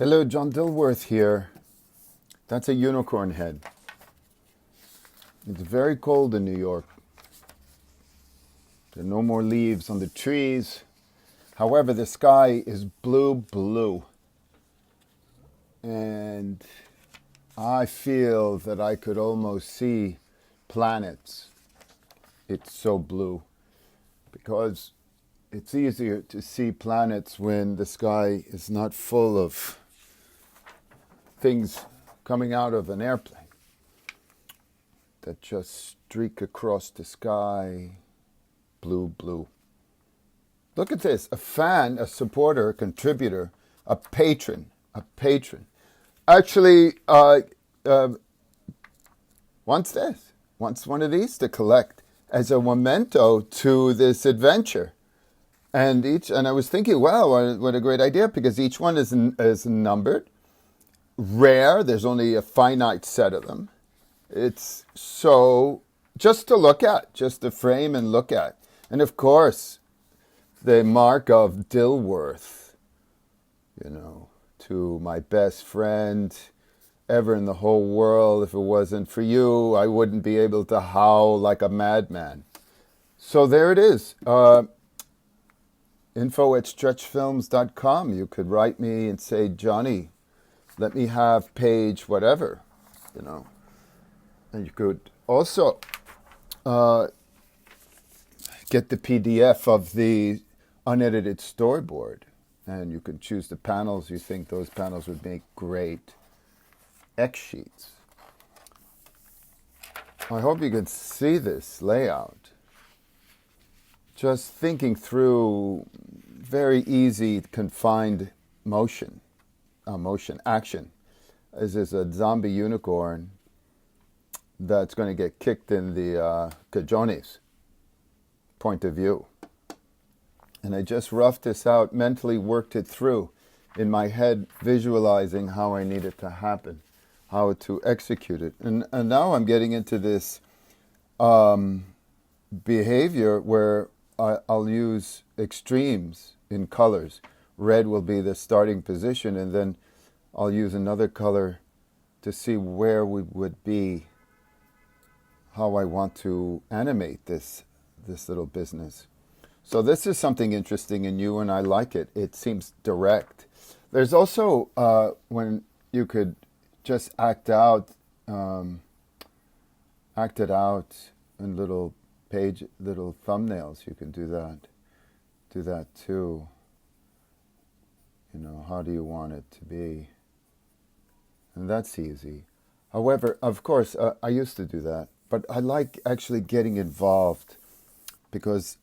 Hello, John Dilworth here. That's a unicorn head. It's very cold in New York. There are no more leaves on the trees. However, the sky is blue. And I feel that I could almost see planets. It's so blue. Because it's easier to see planets when the sky is not full of things coming out of an airplane that just streak across the sky, blue. Look at this, a fan, a supporter, a contributor, a patron. Actually, wants one of these to collect as a memento to this adventure. And I was thinking, wow, what a great idea, because each one is numbered. Rare, there's only a finite set of them. It's so just to look at, just to frame and look at. And of course, the mark of Dilworth, to my best friend ever in the whole world. If it wasn't for you, I wouldn't be able to howl like a madman. So there it is. info@stretchfilms.com. You could write me and say, Johnny, let me have page whatever, And you could also get the PDF of the unedited storyboard. And you could choose the panels. You think those panels would make great X sheets. I hope you can see this layout. Just thinking through very easy, confined action. This is a zombie unicorn that's going to get kicked in the cajones point of view. And I just roughed this out, mentally worked it through in my head, visualizing how I need it to happen, how to execute it. And now I'm getting into this behavior where I'll use extremes in colors. Red will be the starting position, and then I'll use another color to see where we would be, how I want to animate this little business. So this is something interesting and new, and I like it. It seems direct. There's also when you could just act it out in little thumbnails. You can do that too. How do you want it to be? And that's easy. However, of course, I used to do that, but I like actually getting involved because,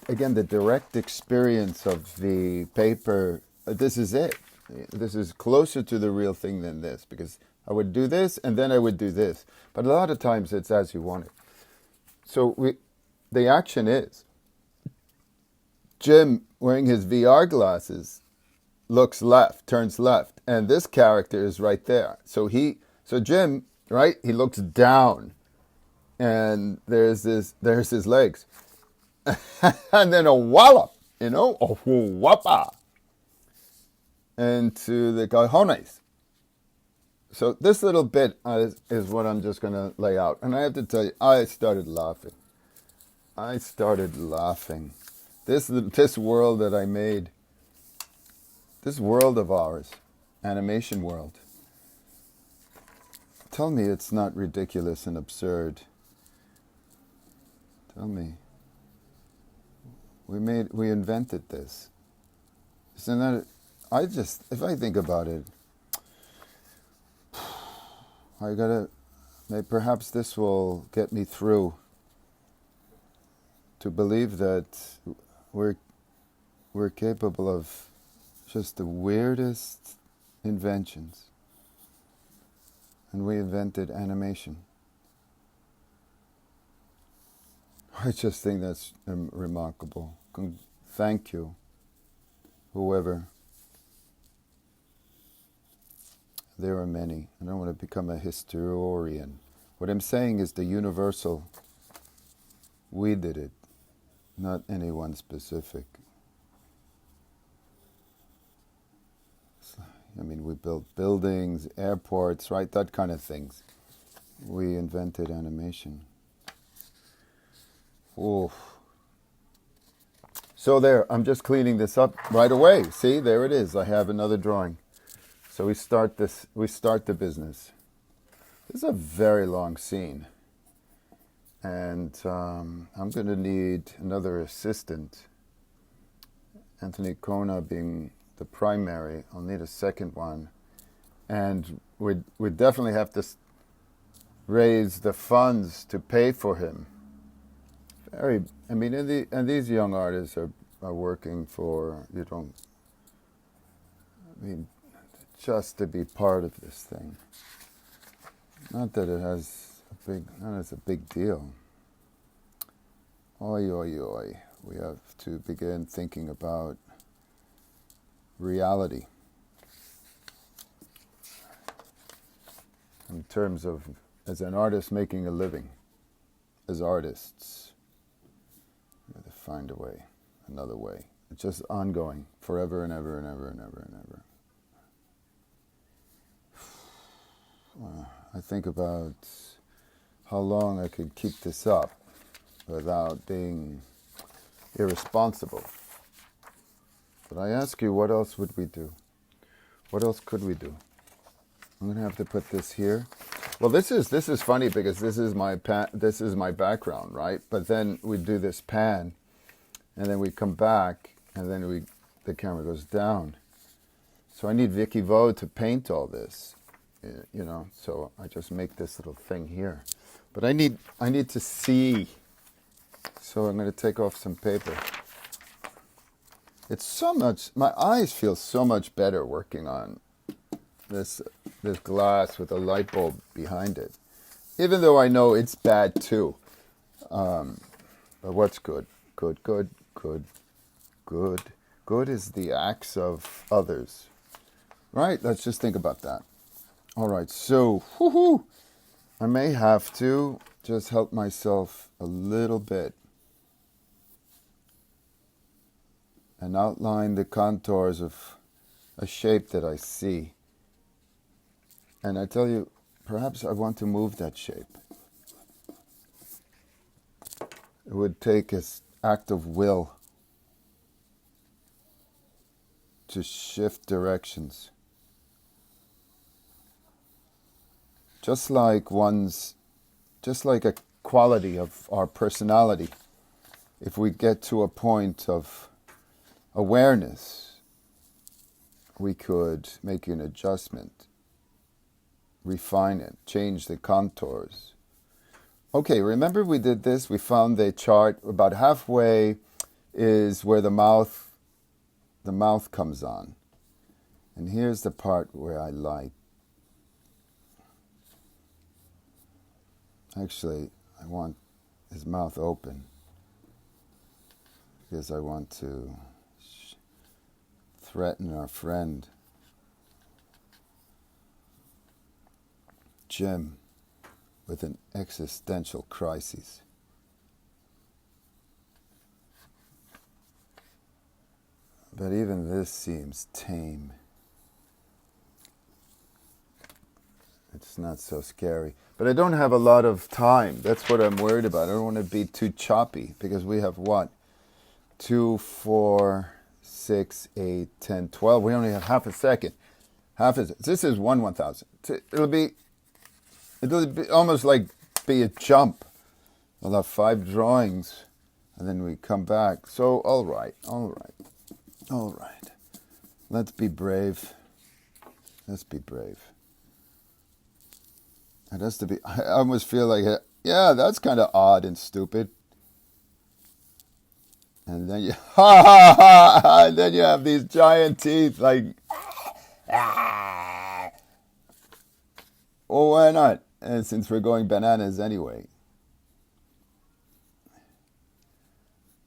again, the direct experience of the paper, this is it. This is closer to the real thing than this, because I would do this and then I would do this. But a lot of times it's as you want it. So the action is Jim wearing his VR glasses looks left, turns left, and this character is right there. So Jim, right, he looks down, and there's his legs. And then a wallop, a whoppa, and to the cojones. So this little bit is what I'm just going to lay out. And I have to tell you, I started laughing. This world that I made, this world of ours, animation world. Tell me it's not ridiculous and absurd. Tell me. We invented this. Isn't that, if I think about it, perhaps this will get me through to believe that we're capable of just the weirdest inventions. And we invented animation. I just think that's remarkable. Thank you, whoever. There are many. I don't want to become a historian. What I'm saying is the universal. We did it, not anyone specific. I mean, we built buildings, airports, right? That kind of things. We invented animation. Oof. So there, I'm just cleaning this up right away. See, there it is. I have another drawing. So we start the business. This is a very long scene. And I'm going to need another assistant. Anthony Kona being the primary. I'll need a second one. And we definitely have to raise the funds to pay for him. I mean, and these young artists are working for, I mean, just to be part of this thing. Not that it has not as a big deal. Oi, oi, oi. We have to begin thinking about reality in terms of, as an artist making a living, as artists. We have to find a way, another way. It's just ongoing, forever and ever and ever and ever and ever. I think about how long I could keep this up without being irresponsible. But I ask you, what else would we do? What else could we do? I'm going to have to put this here. Well, this is funny because this is my background, right? But then we do this pan, and then we come back, and then the camera goes down. So I need Vicky Vo to paint all this, So I just make this little thing here. But I need to see. So I'm going to take off some paper. It's so much. My eyes feel so much better working on this glass with a light bulb behind it, even though I know it's bad too. But what's good? Good is the acts of others, right? Let's just think about that. All right, so I may have to just help myself a little bit and outline the contours of a shape that I see. And I tell you, perhaps I want to move that shape. It would take an act of will to shift directions. Just like a quality of our personality. If we get to a point of awareness, we could make an adjustment, refine it, change the contours. Okay, remember we did this? We found the chart. About halfway is where the mouth comes on. And here's the part where I like. Actually, I want his mouth open because I want to threaten our friend Jim with an existential crisis. But even this seems tame. It's not so scary. But I don't have a lot of time. That's what I'm worried about. I don't want to be too choppy because we have what? 2, 4, 6, 8, 10, 12. We only have half a second. This is 1/1000. It'll be almost like be a jump. We'll have 5 drawings and then we come back. So, all right. Let's be brave. It has to be, I almost feel like, yeah, that's kind of odd and stupid. And then and then you have these giant teeth, like, well, why not? And since we're going bananas anyway.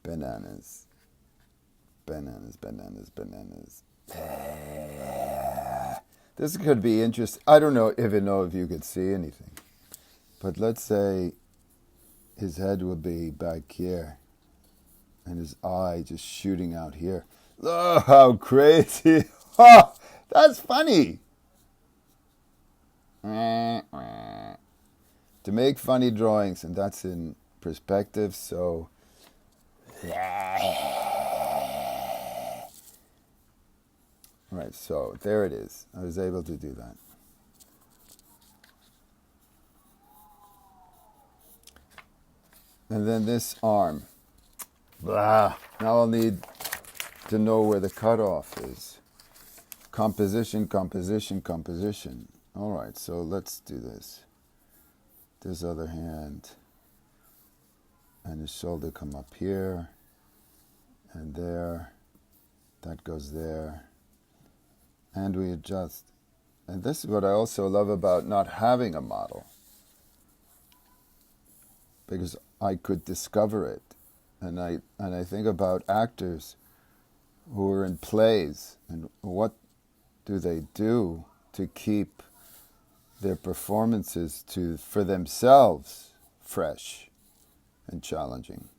Bananas. This could be interesting. I don't even know if you could see anything. But let's say his head would be back here and his eye just shooting out here. Oh, how crazy. Oh, That's funny. To make funny drawings, and that's in perspective, so right, so there it is. I was able to do that. And then this arm. Blah. Now I'll need to know where the cutoff is. Composition, composition, composition. All right, so let's do this. This other hand. And his shoulder come up here. And there. That goes there. And we adjust. And this is what I also love about not having a model. Because I could discover it. And I think about actors who are in plays and what do they do to keep their performances for themselves fresh and challenging.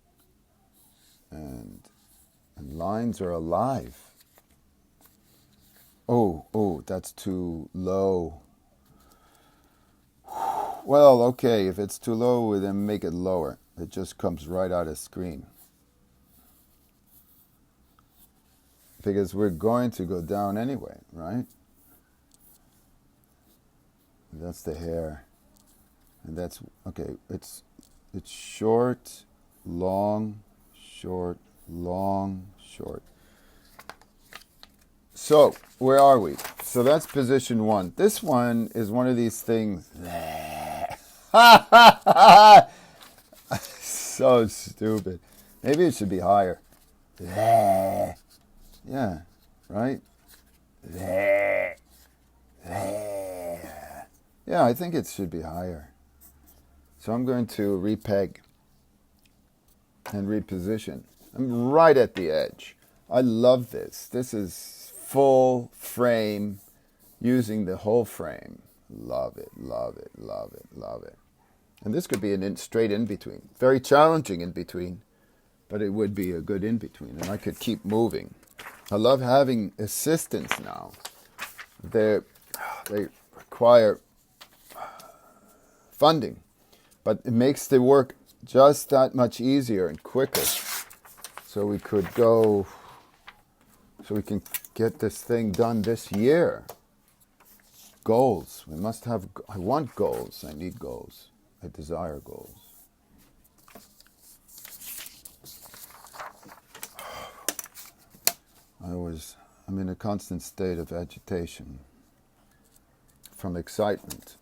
And lines are alive. Oh, that's too low. Well, okay, if it's too low, then make it lower. It just comes right out of screen. Because we're going to go down anyway, right? That's the hair. And that's, okay, it's short, long, short, long, short. So, where are we? So that's position one. This one is one of these things. So stupid. Maybe it should be higher. Yeah, right? Yeah, I think it should be higher. So I'm going to repeg and reposition. I'm right at the edge. I love this. This is full frame, using the whole frame. Love it, love it, love it, love it. And this could be an straight in-between. Very challenging in-between, but it would be a good in-between. And I could keep moving. I love having assistants now. They require funding, but it makes the work just that much easier and quicker. So we could go, so we can get this thing done this year. Goals. We must have, I want goals. I need goals. I desire goals. I'm in a constant state of agitation from excitement.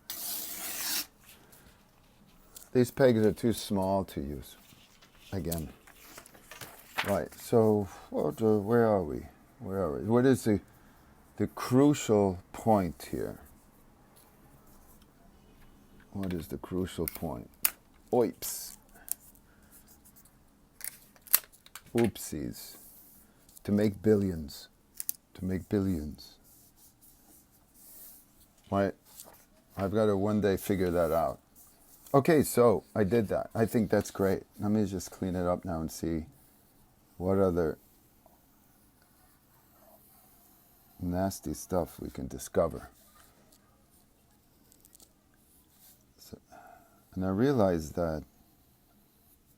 These pegs are too small to use. Again. Right, so where are we? Where are we? What is the crucial point here? What is the crucial point? Oips. Oopsies. To make billions. To make billions. Right? I've got to one day figure that out. Okay, so I did that. I think that's great. Let me just clean it up now and see what other nasty stuff we can discover. So, and I realize that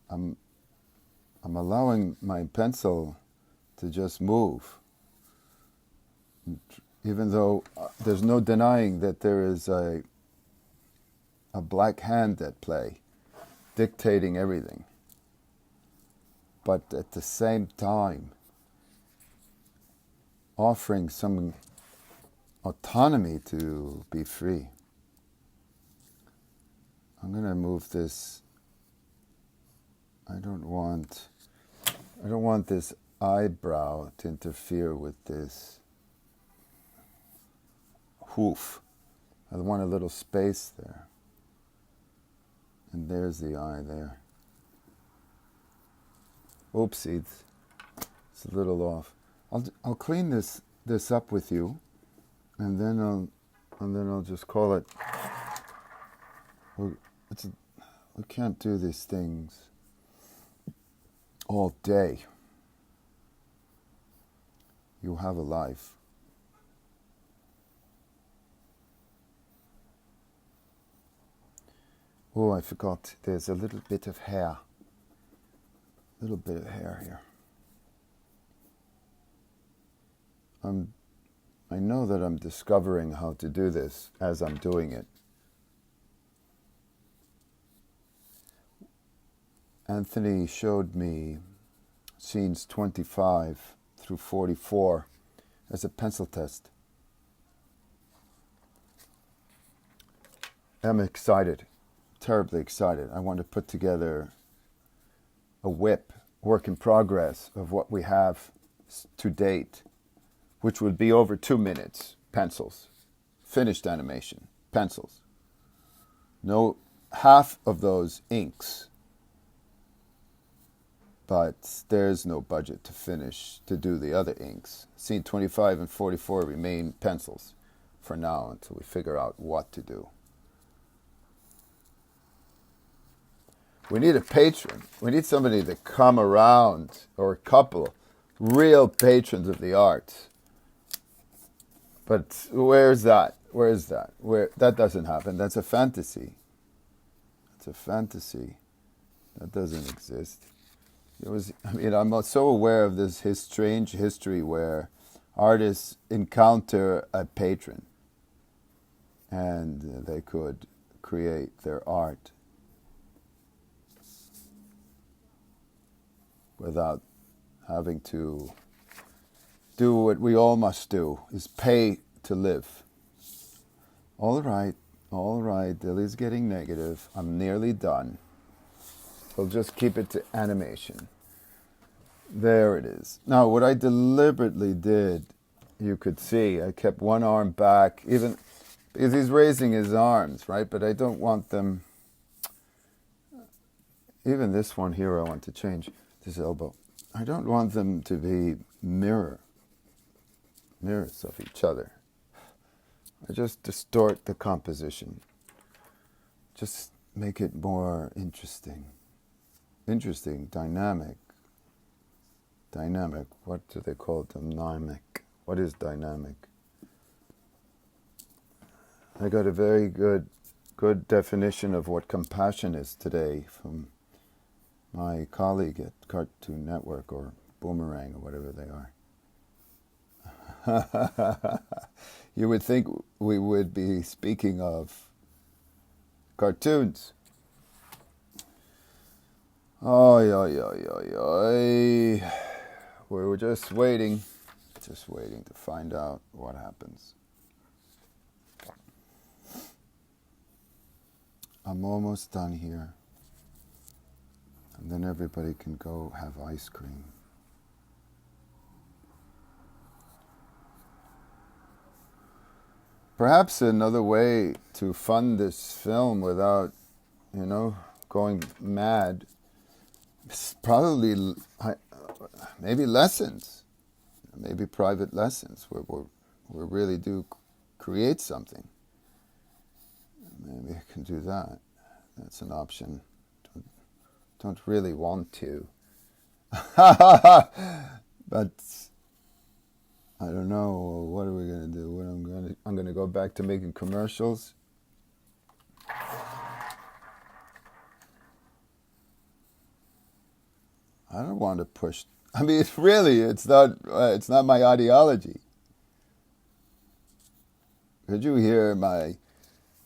I'm allowing my pencil to just move, even though there's no denying that there is a black hand at play, dictating everything. But at the same time, offering some autonomy to be free. I'm going to move this. I don't want this eyebrow to interfere with this hoof. I want a little space there. And there's the eye there. Oopsie, it's a little off. I'll clean this up with you, and then I'll just call it. We can't do these things all day. You have a life. Oh, I forgot. There's a little bit of hair. Little bit of hair here. I know that I'm discovering how to do this as I'm doing it. Anthony showed me scenes 25 through 44 as a pencil test. I'm excited, terribly excited. I want to put together a work in progress of what we have to date, which would be over 2 minutes, pencils, finished animation, pencils. No, half of those inks, but there's no budget to do the other inks. Scene 25 and 44 remain pencils for now until we figure out what to do. We need a patron. We need somebody to come around, or a couple, real patrons of the arts. But where's that? That doesn't happen. That's a fantasy. It's a fantasy. That doesn't exist. I'm so aware of this strange history where artists encounter a patron and they could create their art without having to do what we all must do, is pay to live. All right, Dilly's getting negative. I'm nearly done. We'll just keep it to animation. There it is. Now, what I deliberately did, you could see, I kept one arm back, even because he's raising his arms, right? But I don't want them, even this one here, I want to change this elbow. I don't want them to be mirrors of each other. I just distort the composition. Just make it more interesting. Dynamic. What do they call it? Dynamic. What is dynamic? I got a very good definition of what compassion is today from my colleague at Cartoon Network, or Boomerang, or whatever they are. You would think we would be speaking of cartoons. We were just waiting to find out what happens. I'm almost done here. And then everybody can go have ice cream. Perhaps another way to fund this film without, going mad, is probably maybe lessons, maybe private lessons where we really do create something. Maybe I can do that. That's an option. Don't really want to. But I don't know. What are we going to do? I'm going to go back to making commercials. I don't want to push. It's not my ideology. Could you hear my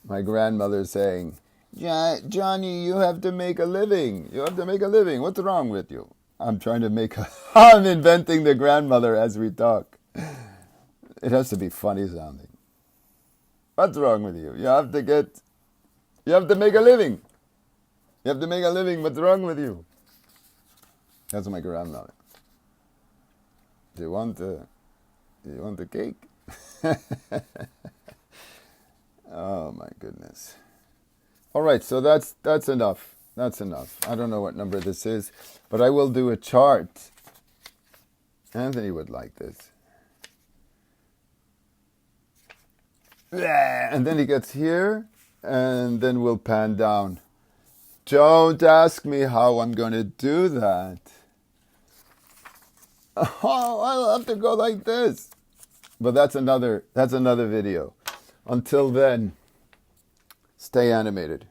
grandmother saying, Johnny, you have to make a living. What's wrong with you? I'm inventing the grandmother as we talk. It has to be funny sounding. What's wrong with you? You have to make a living. What's wrong with you? That's my grandmother. Do you want the cake? Oh my goodness. All right, so that's enough. I don't know what number this is, but I will do a chart. Anthony would like this. And then he gets here, and then we'll pan down. Don't ask me how I'm going to do that. Oh, I'll have to go like this. But that's another video. Until then, stay animated.